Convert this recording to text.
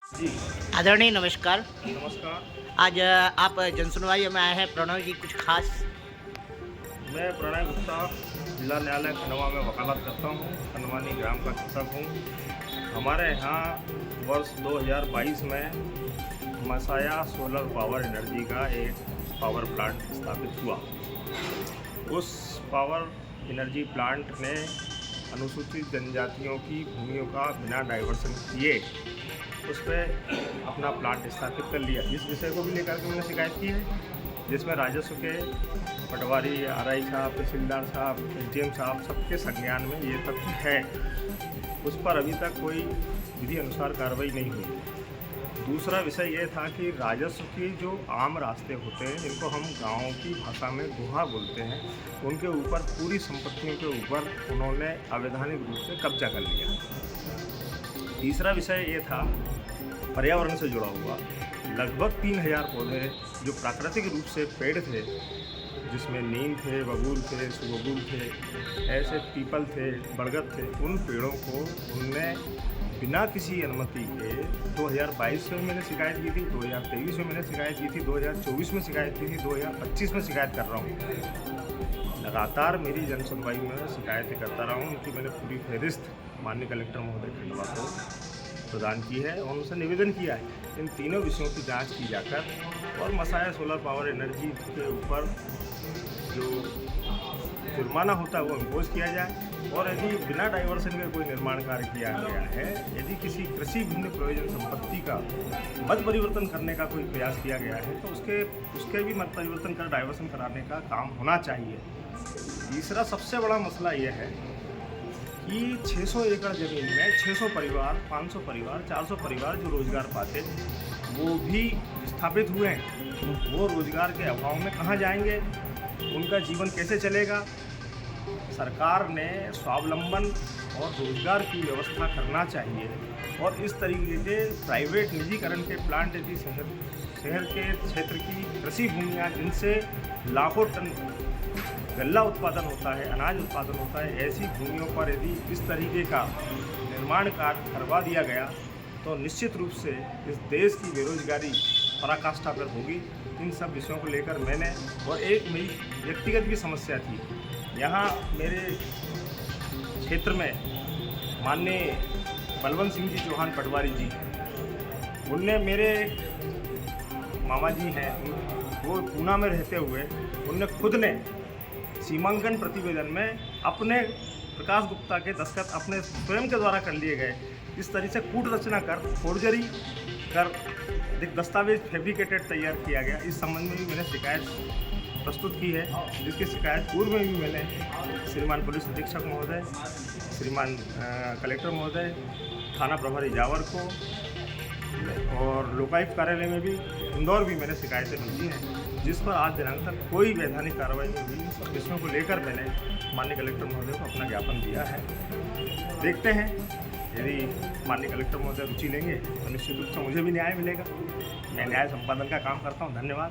जी, आदरणीय नमस्कार। नमस्कार। आज आप जनसुनवाई में आए हैं प्रणव जी, कुछ खास? मैं प्रणय गुप्ता, जिला न्यायालय खंडवा में वकालत करता हूँ। खंडवानी ग्राम का शिक्षक हूँ। हमारे यहाँ वर्ष 2022 में मसाया सोलर पावर एनर्जी का एक पावर प्लांट स्थापित हुआ। उस पावर एनर्जी प्लांट ने अनुसूचित जनजातियों की भूमियों का बिना डाइवर्सन किए उस पे अपना प्लांट स्थापित कर लिया। इस विषय को भी लेकर के मैंने शिकायत की है, जिसमें राजस्व के पटवारी, आरआई साहब, तहसीलदार साहब, एसडीएम साहब सबके संज्ञान में ये तथ्य है। उस पर अभी तक कोई विधि अनुसार कार्रवाई नहीं हुई। दूसरा विषय ये था कि राजस्व के जो आम रास्ते होते हैं, जिनको हम गाँव की भाषा में गुहा बोलते हैं, उनके ऊपर पूरी संपत्तियों के ऊपर उन्होंने अवैधानिक रूप से कब्जा कर लिया। तीसरा विषय ये था पर्यावरण से जुड़ा हुआ। लगभग 3000 पौधे जो प्राकृतिक रूप से पेड़ थे, जिसमें नीम थे, बबूल थे, सुबबूल थे, ऐसे पीपल थे, बरगद थे, उन पेड़ों को उनने बिना किसी अनुमति के 2022 में मैंने शिकायत की थी, 2023 में मैंने शिकायत की थी, 2024 में शिकायत की थी, 2025 में शिकायत कर रहा हूँ। लगातार मेरी जन सुनवाई में शिकायतें करता रहा हूँ। उनकी मैंने पूरी फहरिस्त माननीय कलेक्टर महोदय खंडवा को प्रदान की है और उनसे निवेदन किया है इन तीनों विषयों की जांच की जाकर और मसाया सोलर पावर एनर्जी के ऊपर जो जुर्माना होता है वो इम्पोज किया जाए। और यदि बिना डाइवर्सन के कोई निर्माण कार्य किया गया है, यदि किसी कृषि भिन्न प्रयोजन संपत्ति का मत परिवर्तन करने का कोई प्रयास किया गया है, तो उसके भी मत परिवर्तन कर डाइवर्सन कराने का काम होना चाहिए। तीसरा सबसे बड़ा मसला यह है कि 600 एकड़ ज़मीन में 600 परिवार, 500 परिवार, 400 परिवार जो रोज़गार पाते, वो भी स्थापित हुए हैं। वो रोज़गार के अभाव में कहाँ जाएंगे? उनका जीवन कैसे चलेगा? सरकार ने स्वावलंबन और रोज़गार की व्यवस्था करना चाहिए और इस तरीके के प्राइवेट निजीकरण के प्लांट यदि शहर के क्षेत्र की कृषि भूमियाँ जिनसे लाखों टन गल्ला उत्पादन होता है, अनाज उत्पादन होता है, ऐसी भूमियों पर यदि इस तरीके का निर्माण कार्य करवा दिया गया तो निश्चित रूप से इस देश की बेरोजगारी पराकाष्ठा पर होगी। इन सब विषयों को लेकर मैंने और एक मेरी व्यक्तिगत भी समस्या थी। यहाँ मेरे क्षेत्र में माननीय बलवंत सिंह जी चौहान पटवारी जी, उनने मेरे मामा जी हैं, वो पूना में रहते हुए उनने खुद ने सीमांकन प्रतिवेदन में अपने प्रकाश गुप्ता के दस्तखत अपने स्वयं के द्वारा कर लिए गए। इस तरह से कूट रचना कर, फोर्जरी कर दस्तावेज फैब्रिकेटेड तैयार किया गया। इस संबंध में भी मैंने शिकायत प्रस्तुत की है, जिसकी शिकायत पूर्व में भी मैंने श्रीमान पुलिस अधीक्षक महोदय, श्रीमान कलेक्टर महोदय, थाना प्रभारी जावर को और लोकायुक्त कार्यालय में भी, इंदौर भी मैंने शिकायतें भेजी हैं, जिस पर आज दिनांक तक कोई वैधानिक कार्रवाई नहीं हुई। इन सब विषयों को लेकर मैंने माननीय कलेक्टर महोदय को अपना ज्ञापन दिया है। देखते हैं, यदि माननीय कलेक्टर महोदय रुचि लेंगे तो निश्चित रूप से मुझे भी न्याय मिलेगा। मैं न्याय संपादन का काम करता हूँ। धन्यवाद।